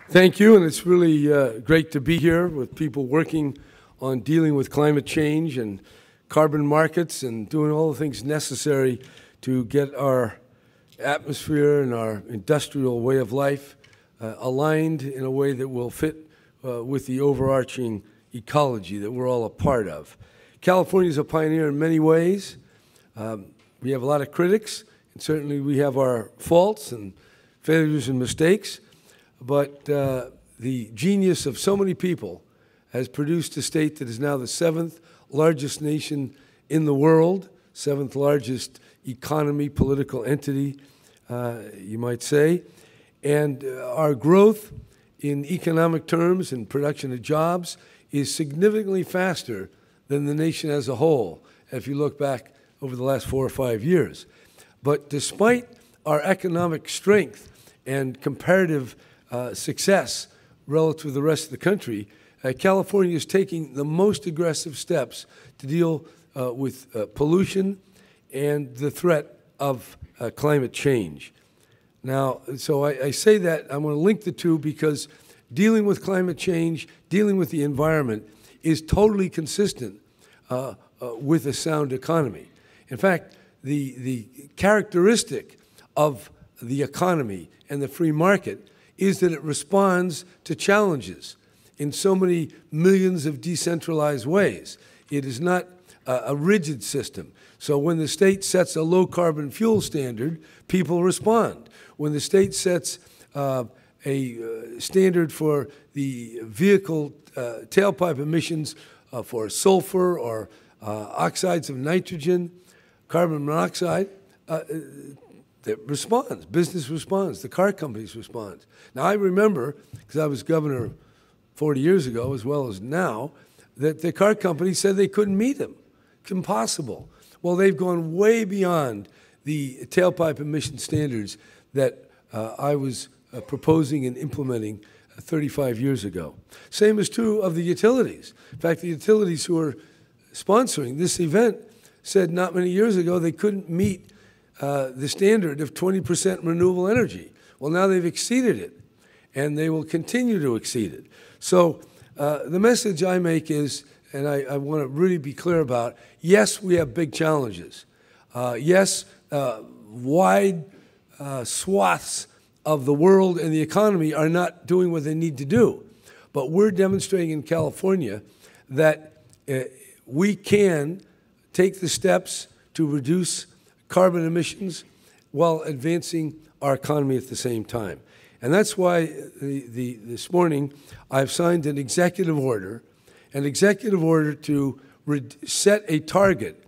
Thank you, and it's really great to be here with people working on dealing with climate change and carbon markets and doing all the things necessary to get our atmosphere and our industrial way of life aligned in a way that will fit with the overarching ecology that we're all a part of. California is a pioneer in many ways. We have a lot of critics, and certainly we have our faults and failures and mistakes. But the genius of so many people has produced a state that is now the seventh largest nation in the world, seventh largest economy, political entity, you might say. And our growth in economic terms and production of jobs is significantly faster than the nation as a whole, if you look back over the last 4 or 5 years. But despite our economic strength and comparative success relative to the rest of the country, California is taking the most aggressive steps to deal with pollution and the threat of climate change. Now, so I say that, I'm going to link the two because dealing with climate change, dealing with the environment is totally consistent with a sound economy. In fact, the characteristic of the economy and the free market is that it responds to challenges in so many millions of decentralized ways. It is not a rigid system. So when the state sets a low-carbon fuel standard, people respond. When the state sets a standard for the vehicle tailpipe emissions for sulfur or oxides of nitrogen, carbon monoxide, that responds. Business responds. The car companies respond. Now, I remember, because I was governor 40 years ago as well as now, that the car companies said they couldn't meet them. It's impossible. Well, they've gone way beyond the tailpipe emission standards that I was proposing and implementing 35 years ago. Same is true of the utilities. In fact, the utilities who are sponsoring this event said not many years ago they couldn't meet the standard of 20% renewable energy. Well, now they've exceeded it, and they will continue to exceed it. So the message I make is, and I want to really be clear about, yes, we have big challenges. Yes, wide swaths of the world and the economy are not doing what they need to do. But we're demonstrating in California that we can take the steps to reduce carbon emissions while advancing our economy at the same time. And that's why this morning I've signed an executive order to set a target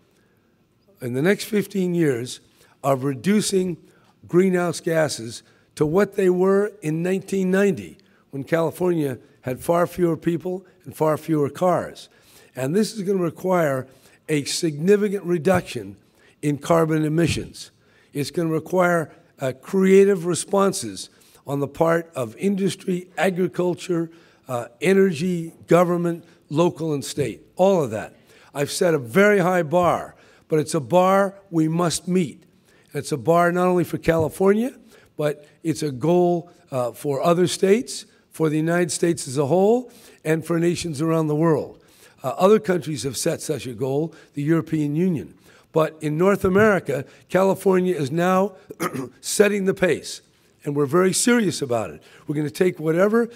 in the next 15 years of reducing greenhouse gases to what they were in 1990, when California had far fewer people and far fewer cars. And this is going to require a significant reduction in carbon emissions. It's going to require creative responses on the part of industry, agriculture, energy, government, local and state, all of that. I've set a very high bar, but it's a bar we must meet. And it's a bar not only for California, but it's a goal for other states, for the United States as a whole, and for nations around the world. Other countries have set such a goal, the European Union. But in North America, California is now setting the pace, and we're very serious about it. We're going to take whatever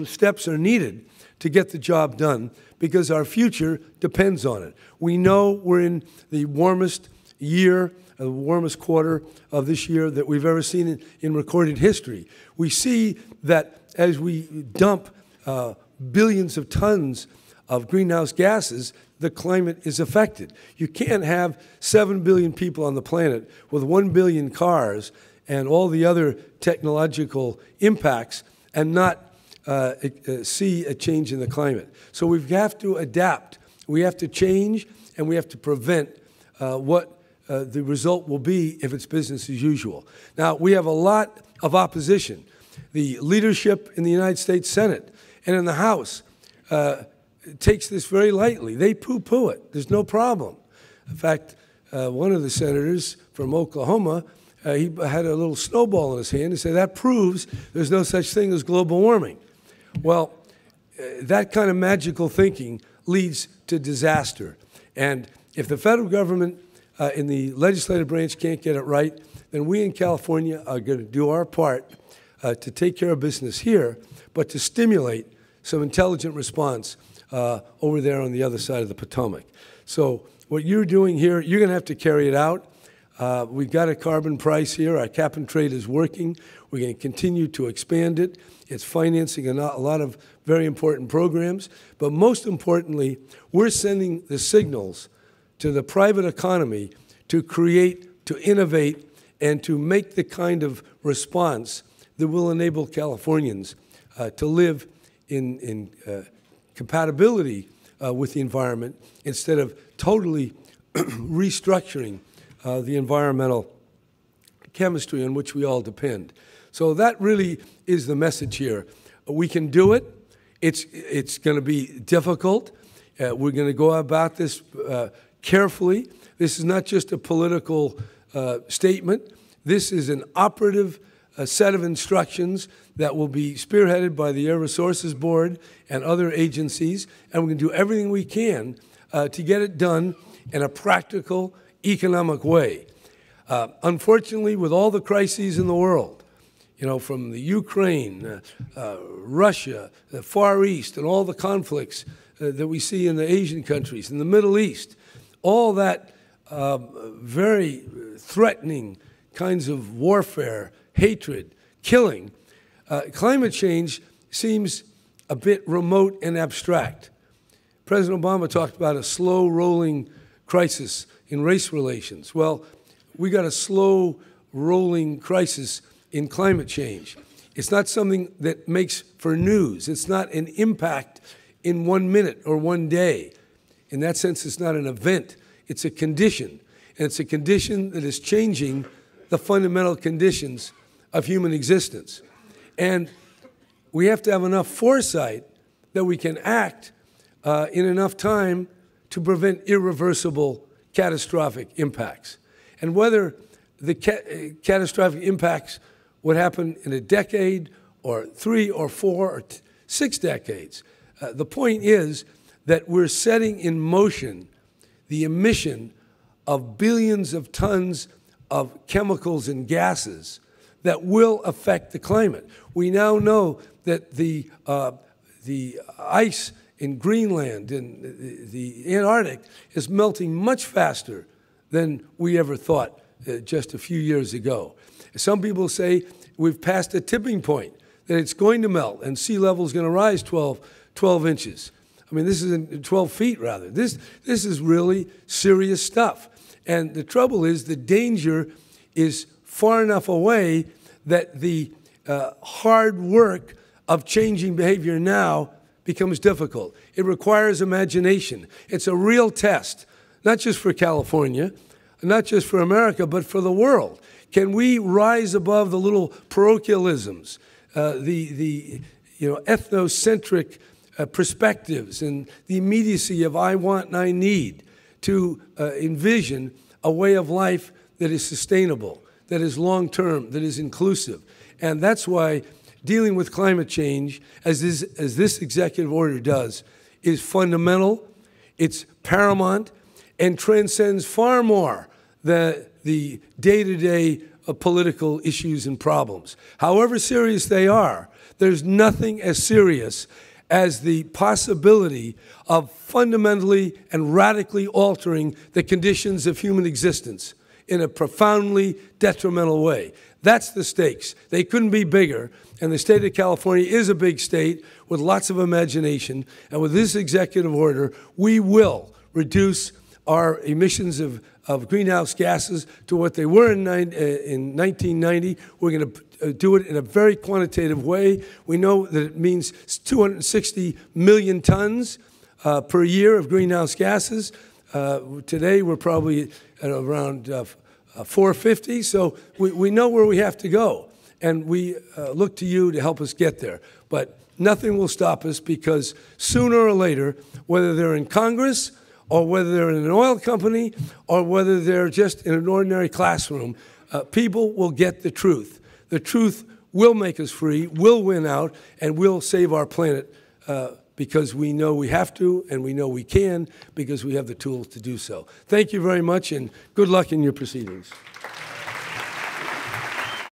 steps are needed to get the job done because our future depends on it. We know we're in the warmest year, the warmest quarter of this year that we've ever seen in recorded history. We see that as we dump billions of tons of greenhouse gases, the climate is affected. You can't have 7 billion people on the planet with 1 billion cars and all the other technological impacts and not see a change in the climate. So we have to adapt. We have to change, and we have to prevent what the result will be if it's business as usual. Now, we have a lot of opposition. The leadership in the United States Senate and in the House takes this very lightly. They poo-poo it. There's no problem. In fact, one of the senators from Oklahoma he had a little snowball in his hand. He said, that proves there's no such thing as global warming. Well, that kind of magical thinking leads to disaster. And if the federal government in the legislative branch can't get it right, then we in California are going to do our part to take care of business here, but to stimulate some intelligent response over there on the other side of the Potomac. So what you're doing here, you're going to have to carry it out. We've got a carbon price here. Our cap and trade is working. We're going to continue to expand it. It's financing a lot of very important programs. But most importantly, we're sending the signals to the private economy to create, to innovate, and to make the kind of response that will enable Californians to live in compatibility with the environment instead of totally restructuring the environmental chemistry on which we all depend. So that really is the message here. We can do it. It's going to be difficult. We're going to go about this carefully. This is not just a political statement. This is an operative set of instructions that will be spearheaded by the Air Resources Board and other agencies, and we're going to do everything we can to get it done in a practical, economic way. Unfortunately, with all the crises in the world, you know, from the Ukraine, Russia, the Far East, and all the conflicts that we see in the Asian countries, in the Middle East, all that very threatening kinds of warfare, hatred, killing, climate change seems a bit remote and abstract. President Obama talked about a slow-rolling crisis in race relations. Well, we got a slow-rolling crisis in climate change. It's not something that makes for news. It's not an impact in 1 minute or 1 day. In that sense, it's not an event. It's a condition. And it's a condition that is changing the fundamental conditions of human existence. And we have to have enough foresight that we can act in enough time to prevent irreversible catastrophic impacts. And whether the catastrophic impacts would happen in a decade or 3 or 4 or 6 decades, the point is that we're setting in motion the emission of billions of tons of chemicals and gases that will affect the climate. We now know that the ice in Greenland and the Antarctic is melting much faster than we ever thought just a few years ago. Some people say we've passed a tipping point, that it's going to melt and sea level is going to rise 12 inches. I mean, this is 12 feet, rather. This is really serious stuff. And the trouble is the danger is far enough away that the hard work of changing behavior now becomes difficult. It requires imagination. It's a real test, not just for California, not just for America, but for the world. Can we rise above the little parochialisms, the ethnocentric perspectives and the immediacy of I want and I need to envision a way of life that is sustainable, that is long-term, that is inclusive? And that's why dealing with climate change, as this executive order does, is fundamental, it's paramount, and transcends far more the day-to-day political issues and problems. However serious they are, there's nothing as serious as the possibility of fundamentally and radically altering the conditions of human existence in a profoundly detrimental way. That's the stakes. They couldn't be bigger, and the state of California is a big state with lots of imagination, and with this executive order, we will reduce our emissions of greenhouse gases to what they were in 1990. We're going to do it in a very quantitative way. We know that it means 260 million tons per year of greenhouse gases. Today, we're probably at around 450, so we know where we have to go, and we look to you to help us get there. But nothing will stop us, because sooner or later, whether they're in Congress or whether they're in an oil company or whether they're just in an ordinary classroom, people will get the truth. The truth will make us free, will win out, and will save our planet because we know we have to, and we know we can, because we have the tools to do so. Thank you very much, and good luck in your proceedings.